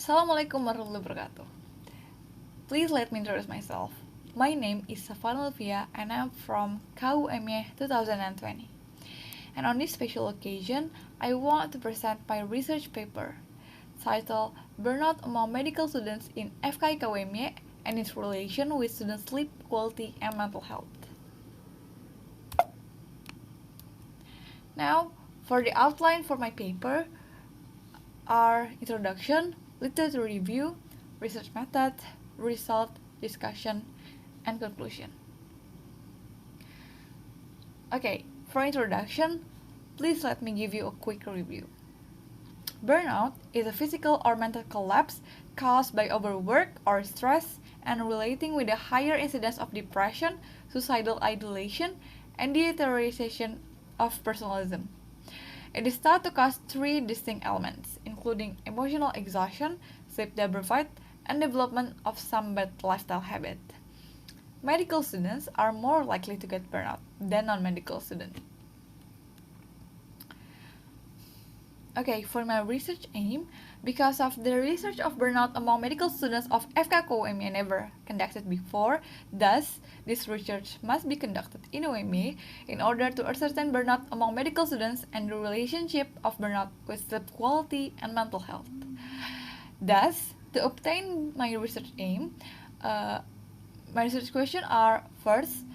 Assalamualaikum warahmatullahi wabarakatuh. Please let me introduce myself. My name is Safan Luvia and I'm from KUMY 2020. And on this special occasion, I want to present my research paper titled Burnout Among Medical Students in FKIK UMY and its relation with student sleep quality and mental health. Now, for the outline for my paper are introduction, literature review, research method, result, discussion, and conclusion. Okay, for introduction, please let me give you a quick review. Burnout is a physical or mental collapse caused by overwork or stress and relating with a higher incidence of depression, suicidal ideation, and deterioration of personalism. It is thought to cause three distinct elements, including emotional exhaustion, sleep deprivation, and development of some bad lifestyle habit. Medical students are more likely to get burnout than non-medical students. Okay, for my research aim, because of the research of burnout among medical students of FKIK UMY never conducted before, thus, this research must be conducted in UMY in order to ascertain burnout among medical students and the relationship of burnout with sleep quality and mental health. Thus, to obtain my research aim, my research questions are: first,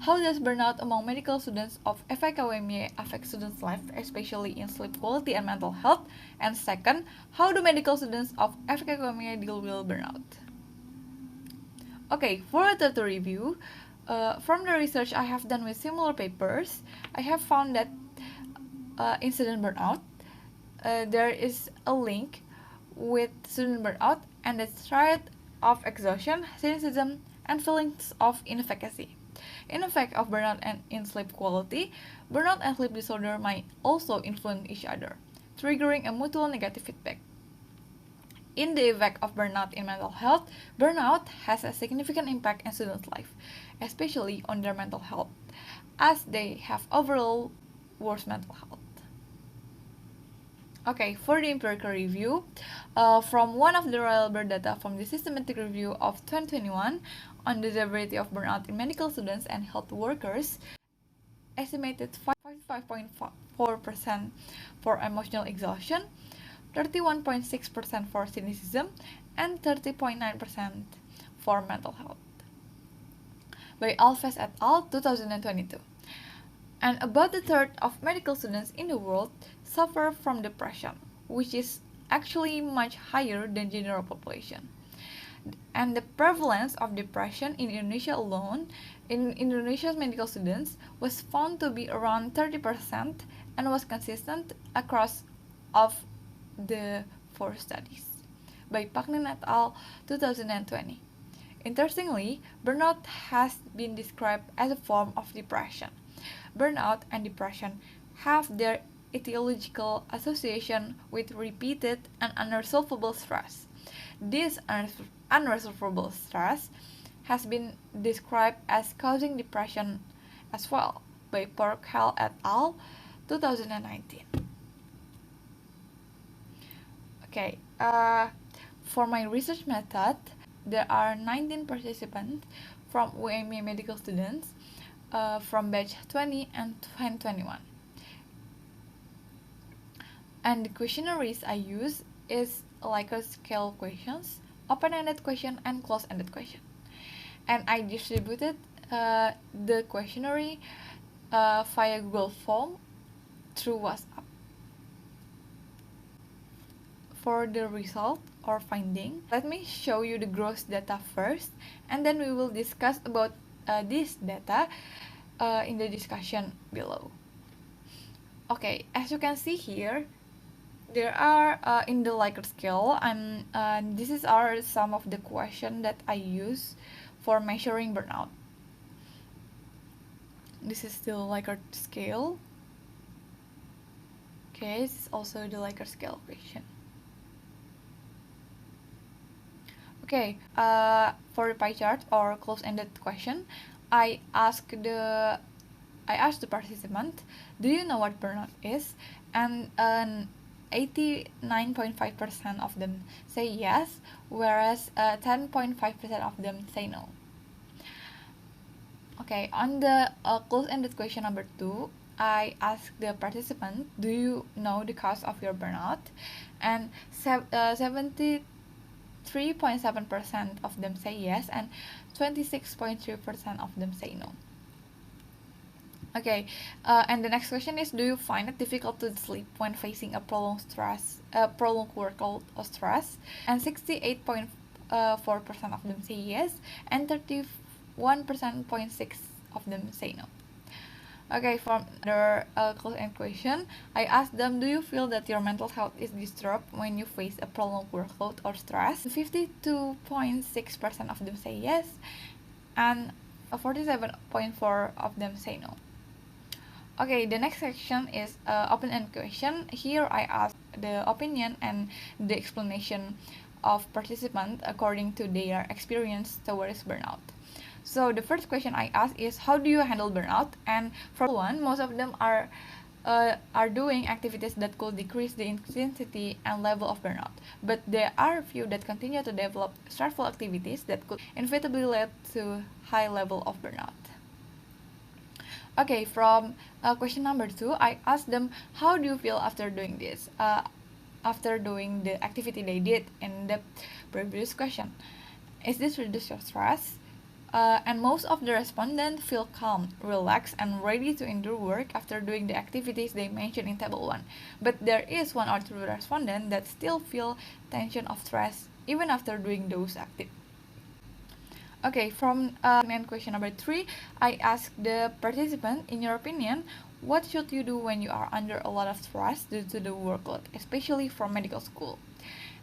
how does burnout among medical students of FKIK UMY affect students' life, especially in sleep quality and mental health? And second, how do medical students of FKIK UMY deal with burnout? Okay, for literature review, from the research I have done with similar papers, I have found that in student burnout, there is a link with student burnout and the threat of exhaustion, cynicism, and feelings of inefficacy. In effect of burnout and in sleep quality, burnout and sleep disorder might also influence each other, triggering a mutual negative feedback. In the effect of burnout in mental health, burnout has a significant impact in students' life, especially on their mental health, as they have overall worse mental health. Okay, for the empirical review, from one of the reliable data from the systematic review of 2021 on the severity of burnout in medical students and health workers, estimated 55.4% for emotional exhaustion, 31.6% for cynicism, and 30.9% for mental health. By Alves et al. 2022. And about a third of medical students in the world suffer from depression, which is actually much higher than general population. And the prevalence of depression in Indonesia alone, in Indonesia's medical students, was found to be around 30% and was consistent across of the 4 studies. By Paknin et al. 2020. Interestingly, burnout has been described as a form of depression. Burnout and depression have their etiological association with repeated and unresolvable stress. This unresolvable stress has been described as causing depression as well by Porkhel et al. 2019. Okay, for my research method, there are 19 participants from UMY medical students from batch 20 and 2021. And the questionnaires I use is Likert scale questions, open-ended question, and closed-ended question. And I distributed the questionnaire via Google Form through WhatsApp. For the result or finding, let me show you the gross data first, and then we will discuss about this data in the discussion below. Okay, as you can see here, there are in the Likert scale, and this are some of the questions that I use for measuring burnout. This is the Likert scale. Okay, this is also the Likert scale question. Okay, for the pie chart or close-ended question, I asked the participant, do you know what burnout is? And 89.5% of them say yes, whereas 10.5% of them say no. Okay, on the close-ended question number 2, I asked the participant, do you know the cause of your burnout? And 73.7% of them say yes, and 26.3% of them say no. Okay, and the next question is, do you find it difficult to sleep when facing a prolonged workload or stress? And 68.4% of them say yes, and 31.6% of them say no. Okay, from another close-end question, I asked them, do you feel that your mental health is disturbed when you face a prolonged workload or stress? 52.6% of them say yes, and 47.4% of them say no. Okay, the next section is open-end question. Here I ask the opinion and the explanation of participants according to their experience towards burnout. So the first question I ask is, how do you handle burnout? And for one, most of them are doing activities that could decrease the intensity and level of burnout. But there are a few that continue to develop stressful activities that could inevitably lead to high level of burnout. Okay, from question number 2, I asked them, how do you feel after doing this? After doing the activity they did in the previous question. Is this reduce your stress? And most of the respondents feel calm, relaxed, and ready to endure work after doing the activities they mentioned in table 1. But there is 1 or 2 respondents that still feel tension of stress even after doing those activities. Okay, from question number 3, I asked the participant, in your opinion, what should you do when you are under a lot of stress due to the workload, especially from medical school?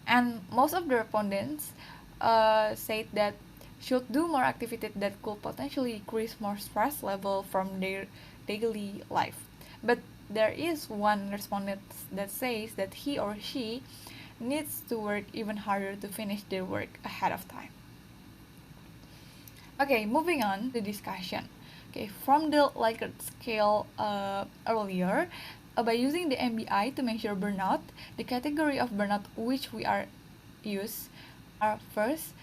And most of the respondents said that should do more activities that could potentially increase more stress level from their daily life. But there is 1 respondent that says that he or she needs to work even harder to finish their work ahead of time. Okay, moving on to discussion. Okay, from the Likert scale earlier, by using the MBI to measure burnout, the category of burnout which we are first,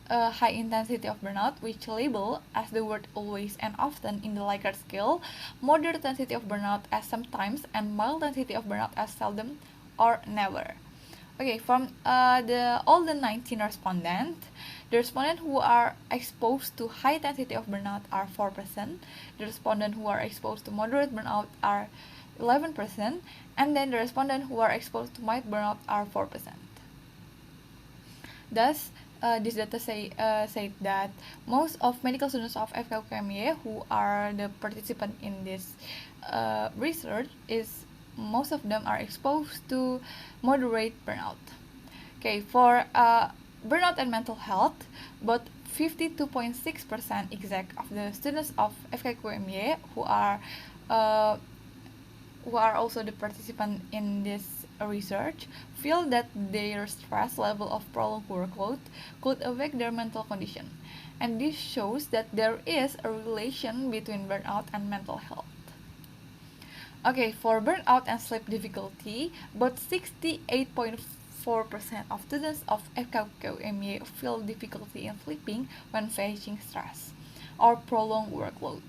high intensity of burnout, which label as the word always and often in the Likert scale, moderate intensity of burnout as sometimes, and mild intensity of burnout as seldom or never. Okay, from all the 19 respondents, the respondents who are exposed to high intensity of burnout are 4%, the respondents who are exposed to moderate burnout are 11%, and then the respondents who are exposed to mild burnout are 4%. Thus, this data say that most of medical students of FKIK who are the participant in this research most of them are exposed to moderate burnout. Okay, for burnout and mental health, but 52.6% exact of the students of FKIK who are also the participant in this research feel that their stress level of prolonged workload could affect their mental condition, and this shows that there is a relation between burnout and mental health. Okay, for burnout and sleep difficulty, about 68.4% of students of FKIK feel difficulty in sleeping when facing stress or prolonged workload.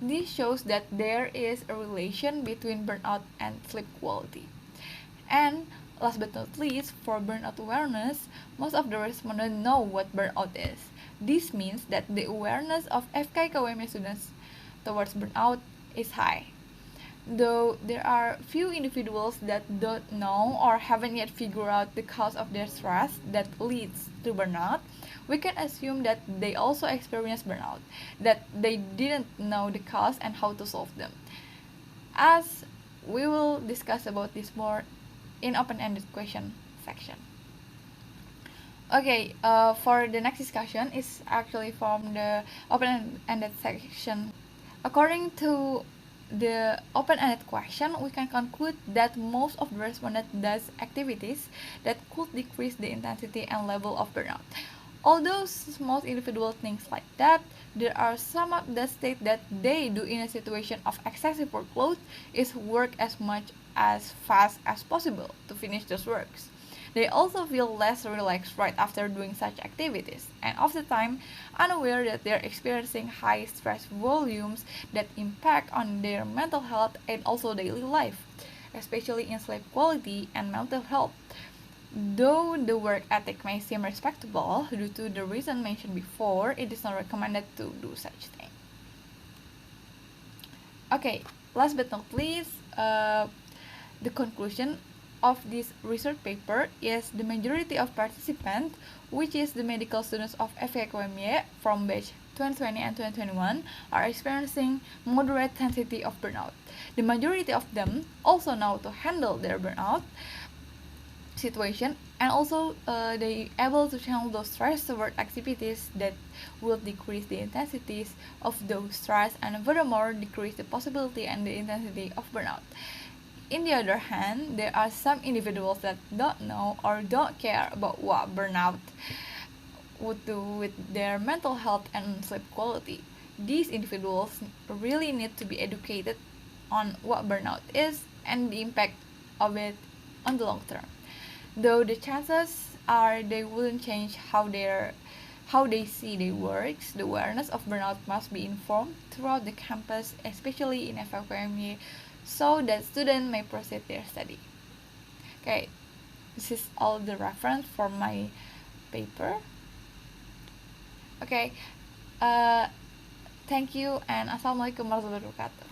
This shows that there is a relation between burnout and sleep quality. And last but not least, for burnout awareness, most of the respondents know what burnout is. This means that the awareness of FKIK students towards burnout is high. Though there are few individuals that don't know or haven't yet figured out the cause of their stress that leads to burnout, we can assume that they also experience burnout, that they didn't know the cause and how to solve them. As we will discuss about this more in open-ended question section. Okay, for the next discussion is actually from the open-ended section. According to the open-ended question, we can conclude that most of the respondents does activities that could decrease the intensity and level of burnout. Although most individuals think like that, there are some that state that they do in a situation of excessive workload is work as much as fast as possible to finish those works. They also feel less relaxed right after doing such activities, and often time unaware that they are experiencing high stress volumes that impact on their mental health and also daily life, especially in sleep quality and mental health. Though the work ethic may seem respectable due to the reason mentioned before, it is not recommended to do such thing. Okay, last but not least, the conclusion of this research paper is the majority of participants, which is the medical students of FKIK from batch 2020 and 2021, are experiencing moderate intensity of burnout. The majority of them also know to handle their burnout situation, and also they able to channel those stress toward activities that will decrease the intensities of those stress and furthermore decrease the possibility and the intensity of burnout. In the other hand, there are some individuals that don't know or don't care about what burnout would do with their mental health and sleep quality. These individuals really need to be educated on what burnout is and the impact of it on the long term. Though the chances are they wouldn't change how they see their works, the awareness of burnout must be informed throughout the campus, especially in FKIK, so that students may proceed their study. Okay, this is all the reference for my paper. Okay, thank you and assalamualaikum warahmatullahi wabarakatuh.